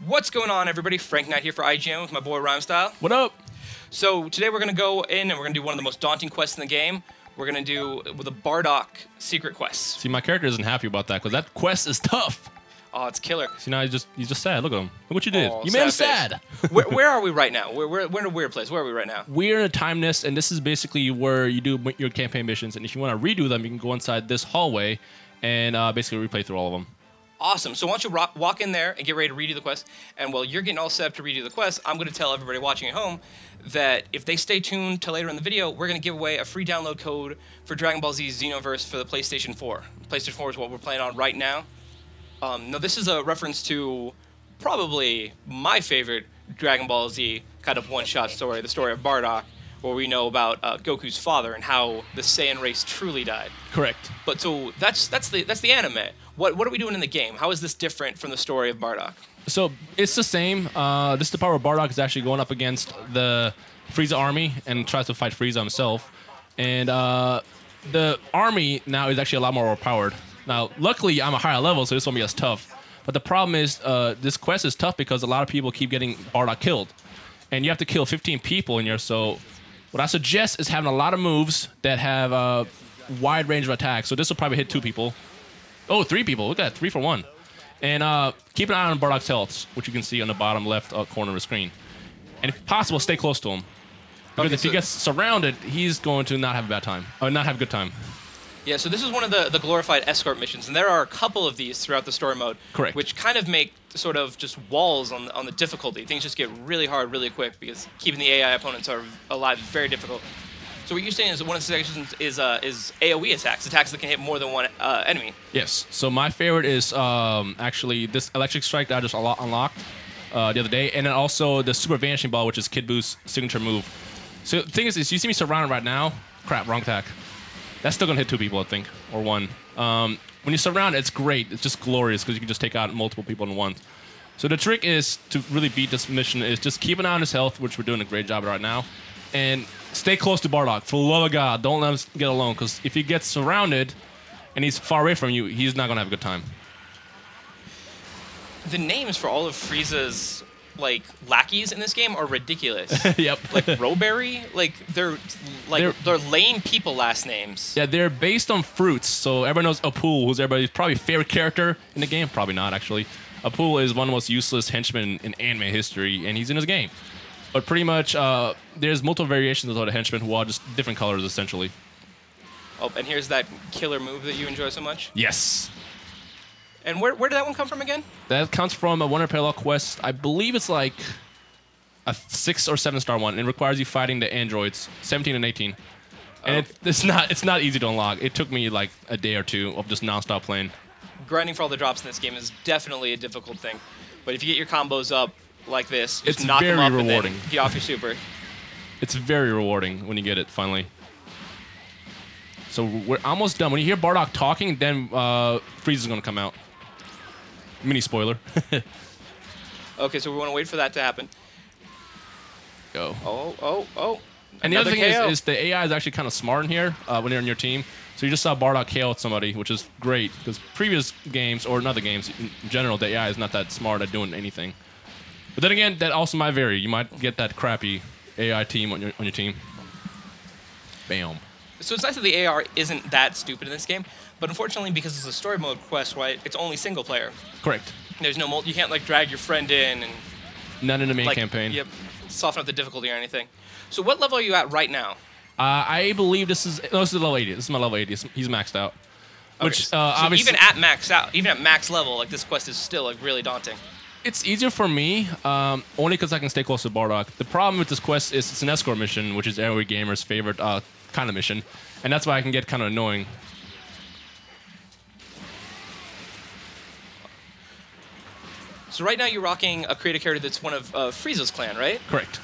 What's going on, everybody? Frank Knight here for IGN with my boy Rhymestyle. What up? So today we're going to go in and we're going to do one of the most daunting quests in the game. We're going to do the Bardock secret quest. See, my character isn't happy about that because that quest is tough. Oh, it's killer. See, now he's just sad. Look at him. Look what you did. Oh, You made him sad. where are we right now? We're in a weird place. Where are we right now? We're in a time nest, and this is basically where you do your campaign missions. And if you want to redo them, you can go inside this hallway and basically replay through all of them. Awesome. So why don't you walk in there and get ready to redo the quest. And while you're getting all set up to redo the quest, I'm going to tell everybody watching at home that if they stay tuned till later in the video, we're going to give away a free download code for Dragon Ball Z Xenoverse for the PlayStation 4. PlayStation 4 is what we're playing on right now. Now, this is a reference to probably my favorite Dragon Ball Z kind of one-shot story, the story of Bardock, where we know about Goku's father and how the Saiyan race truly died. Correct. But so that's the anime. What are we doing in the game? How is this different from the story of Bardock? So it's the same. This is the part where Bardock is actually going up against the Frieza army and tries to fight Frieza himself. And the army now is actually a lot more overpowered. Now, luckily, I'm a higher level, so this won't be as tough. But the problem is this quest is tough because a lot of people keep getting Bardock killed. And you have to kill 15 people in here, so what I suggest is having a lot of moves that have a wide range of attacks. So this will probably hit 2 people. Oh, 3 people. Look at that. 3 for 1. And keep an eye on Bardock's health, which you can see on the bottom left corner of the screen. And if possible, stay close to him. Because if he gets surrounded, he's going to not have a bad time. Or not have a good time. Yeah, so this is one of the glorified escort missions, and there are a couple of these throughout the story mode. Correct. Which kind of make sort of just walls on the difficulty. Things just get really hard really quick because keeping the AI opponents alive is very difficult. So what you're saying is that one of the sections is AoE attacks that can hit more than one enemy. Yes. So my favorite is actually this electric strike that I just unlocked the other day, and then also the super vanishing ball, which is Kid Boo's signature move. So the thing is you see me surrounded right now. Crap, wrong attack. That's still gonna hit 2 people, I think, or 1. When you surround, it's great. It's just glorious because you can just take out multiple people in once. So the trick is to really beat this mission is just keep an eye on his health, which we're doing a great job right now, and stay close to Bardock. For the love of God, don't let him get alone, because if he gets surrounded and he's far away from you, he's not gonna have a good time. The names for all of Frieza's lackeys in this game are ridiculous. Yep. Like Rowberry, they're lame people last names. Yeah, they're based on fruits. So everyone knows Apul, who's everybody's probably favorite character in the game. Probably not, actually. Apul is one of the most useless henchmen in anime history, and he's in his game. But pretty much, there's multiple variations of the henchmen who are just different colors, essentially. Oh, and here's that killer move that you enjoy so much. Yes. And where did that one come from again? That comes from a Wonder Parallel quest. I believe it's like a 6 or 7-star one. And it requires you fighting the androids, 17 and 18. And it's not easy to unlock. It took me like a day or 2 of just non-stop playing. Grinding for all the drops in this game is definitely a difficult thing. But if you get your combos up like this, just it's knock them up rewarding. And then get off your super. It's very rewarding when you get it, finally. So we're almost done. When you hear Bardock talking, then Frieza's going to come out. Mini spoiler. Okay, so we want to wait for that to happen. Go. Oh. And the other thing is the AI is actually kind of smart in here when they're in your team. So you just saw Bardock KO with somebody, which is great, because previous games, or in other games in general, the AI is not that smart at doing anything. But then again, that also might vary. You might get that crappy AI team on your team. Bam. So it's nice that the AR isn't that stupid in this game, but unfortunately, because it's a story mode quest, right? It's only single player. Correct. There's no you can't drag your friend in and not in the main campaign. Yep, soften up the difficulty or anything. So what level are you at right now? I believe this is level 80. This is my level 80. He's maxed out. Okay, Which so obviously even at max level, this quest is still really daunting. It's easier for me, only because I can stay close to Bardock. The problem with this quest is it's an escort mission, which is every gamer's favorite kind of mission, and that's why I can get kind of annoying. So right now you're rocking a creative character that's one of Frieza's clan, right? Correct.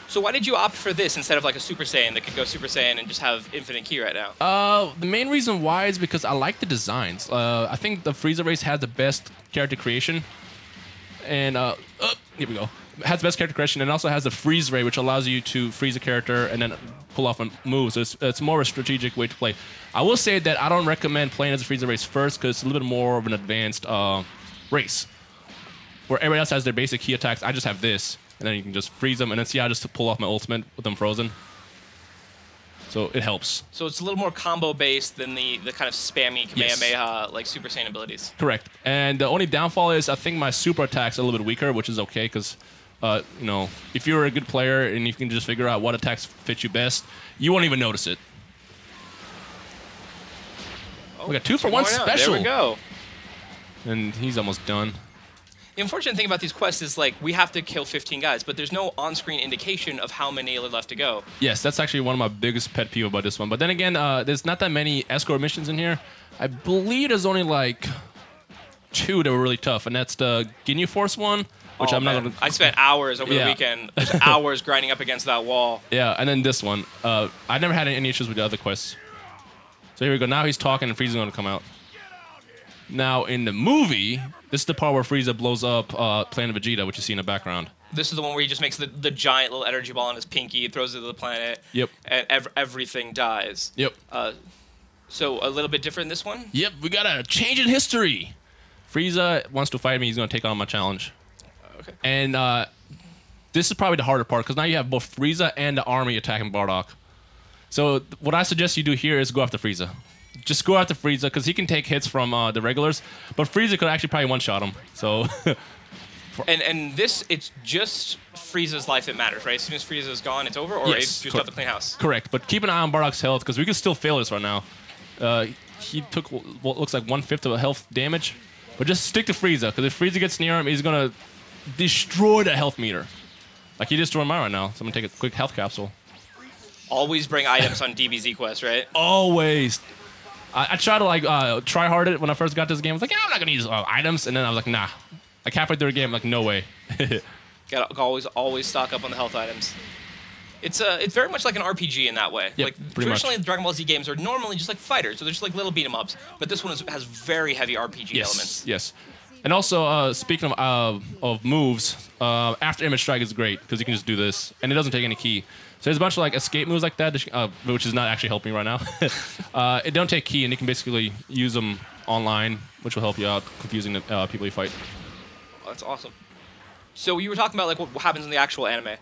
So why did you opt for this instead of a Super Saiyan that could go Super Saiyan and just have infinite ki right now? The main reason why is because I like the designs. I think the Frieza race has the best character creation. And, here we go. It has the best character creation and also has the freeze ray, which allows you to freeze a character and then pull off a move. So it's more of a strategic way to play. I will say that I don't recommend playing as a Frieza race first because it's a little bit more of an advanced race. where everybody else has their basic key attacks, I just have this. And then you can just freeze them, and then see how I just pull off my ultimate with them frozen. So it helps. So it's a little more combo-based than the kind of spammy Kamehameha, like Super Saiyan abilities. Correct. And the only downfall is I think my super attack's a little bit weaker, which is okay, because, you know, if you're a good player and you can just figure out what attacks fit you best, you won't even notice it. Oh, we got 2-for-1 special. There we go. And he's almost done. The unfortunate thing about these quests is, like, we have to kill 15 guys, but there's no on-screen indication of how many are left to go. Yes, that's actually one of my biggest pet peeve about this one. But then again, there's not that many escort missions in here. I believe there's only, like, 2 that were really tough, and that's the Ginyu Force one, which I'm not going to... I spent hours over the weekend, just hours grinding up against that wall. Yeah, and then this one. I never had any issues with the other quests. So here we go. Now he's talking, and Frieza's going to come out. Now, in the movie, this is the part where Frieza blows up Planet Vegeta, which you see in the background. This is the one where he just makes the giant little energy ball on his pinky, throws it to the planet, yep, and everything dies. Yep. So a little bit different in this one? Yep, we got a change in history. Frieza wants to fight me. He's going to take on my challenge. Okay. And this is probably the harder part, because now you have both Frieza and the army attacking Bardock. So what I suggest you do here is go after Frieza. Just go after Frieza, because he can take hits from the regulars, but Frieza could actually probably one-shot him. So, and this, it's just Frieza's life that matters, right? As soon as Frieza's gone, it's over, or it's just have to clean house. Correct, but keep an eye on Bardock's health, because we can still fail this right now. He took what looks like 1/5 of a health damage, but just stick to Frieza, because if Frieza gets near him, he's gonna destroy the health meter. Like he destroyed mine right now. So I'm gonna take a quick health capsule. Always bring items on DBZ quest, right? Always. I tried to like try hard it when I first got this game. I was like, yeah, I'm not gonna use items, and then I was like, nah. Like halfway through the game, I'm like, no way. Gotta always stock up on the health items. It's very much like an RPG in that way. Yep, like traditionally, the Dragon Ball Z games are normally just like fighters, so they're just like little beat 'em ups. But this one has very heavy RPG elements. Yes. And also, speaking of moves, after image strike is great because you can just do this, and it doesn't take any key. So there's a bunch of like escape moves like that, which is not actually helping right now. It don't take key, and you can basically use them online, which will help you out, confusing the people you fight. Oh, that's awesome. So you were talking about like what happens in the actual anime.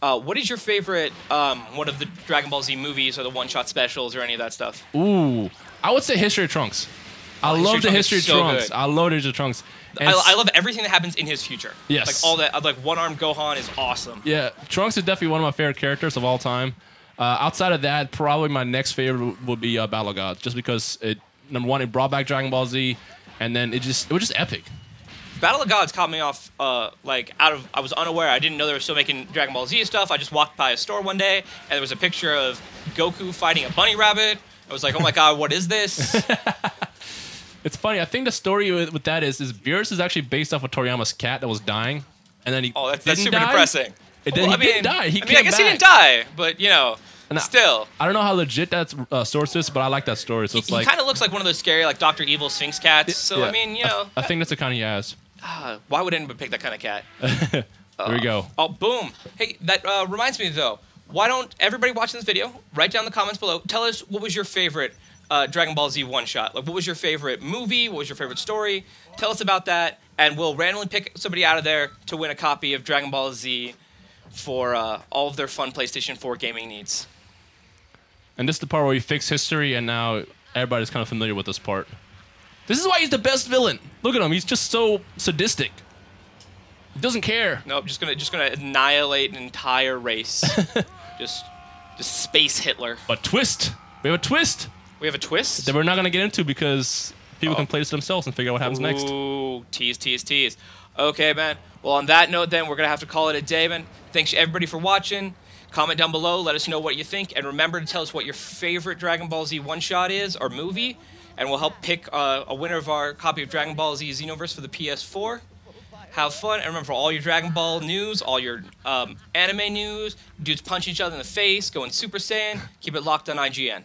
What is your favorite one of the Dragon Ball Z movies or the one-shot specials or any of that stuff? Ooh, I would say History of Trunks. I love the History of Trunks. I love History of Trunks. I love everything that happens in his future. Yes. Like all that, like one-armed Gohan is awesome. Yeah, Trunks is definitely one of my favorite characters of all time. Outside of that, probably my next favorite would be Battle of Gods, just because number one, it brought back Dragon Ball Z, and then it was just epic. Battle of Gods caught me off, like, I was unaware. I didn't know they were still making Dragon Ball Z stuff. I just walked by a store one day, and there was a picture of Goku fighting a bunny rabbit. I was like, oh my god, what is this? It's funny. I think the story with that is Beerus is actually based off of Toriyama's cat that was dying, and then he that's super depressing. He didn't die. I guess he didn't die, but, you know, still. I don't know how legit that source is, but I like that story. So it's he kind of looks like one of those scary, like, Dr. Evil Sphinx cats. So, yeah. I mean, you know. I think that's the kind he has. Why would anyone pick that kind of cat? There we go. Oh, boom. Hey, that reminds me, though. Why don't everybody watching this video, write down in the comments below, tell us what was your favorite Dragon Ball Z one-shot. Like, what was your favorite movie? What was your favorite story? Tell us about that, and we'll randomly pick somebody out of there to win a copy of Dragon Ball Z for all of their fun PlayStation 4 gaming needs. And this is the part where we fix history, and now everybody's kind of familiar with this part. This is why he's the best villain. Look at him. He's just so sadistic. He doesn't care. Nope, just gonna annihilate an entire race. just space Hitler. But twist. We have a twist. We have a twist? That we're not going to get into because people can play this themselves and figure out what happens next. Ooh, tease. Okay, man. Well, on that note, then, we're going to have to call it a day, man. Thanks, everybody, for watching. Comment down below. Let us know what you think. And remember to tell us what your favorite Dragon Ball Z one-shot is or movie. And we'll help pick a winner of our copy of Dragon Ball Z Xenoverse for the PS4. Have fun. And remember, for all your Dragon Ball news, all your anime news, dudes punch each other in the face, going Super Saiyan, keep it locked on IGN.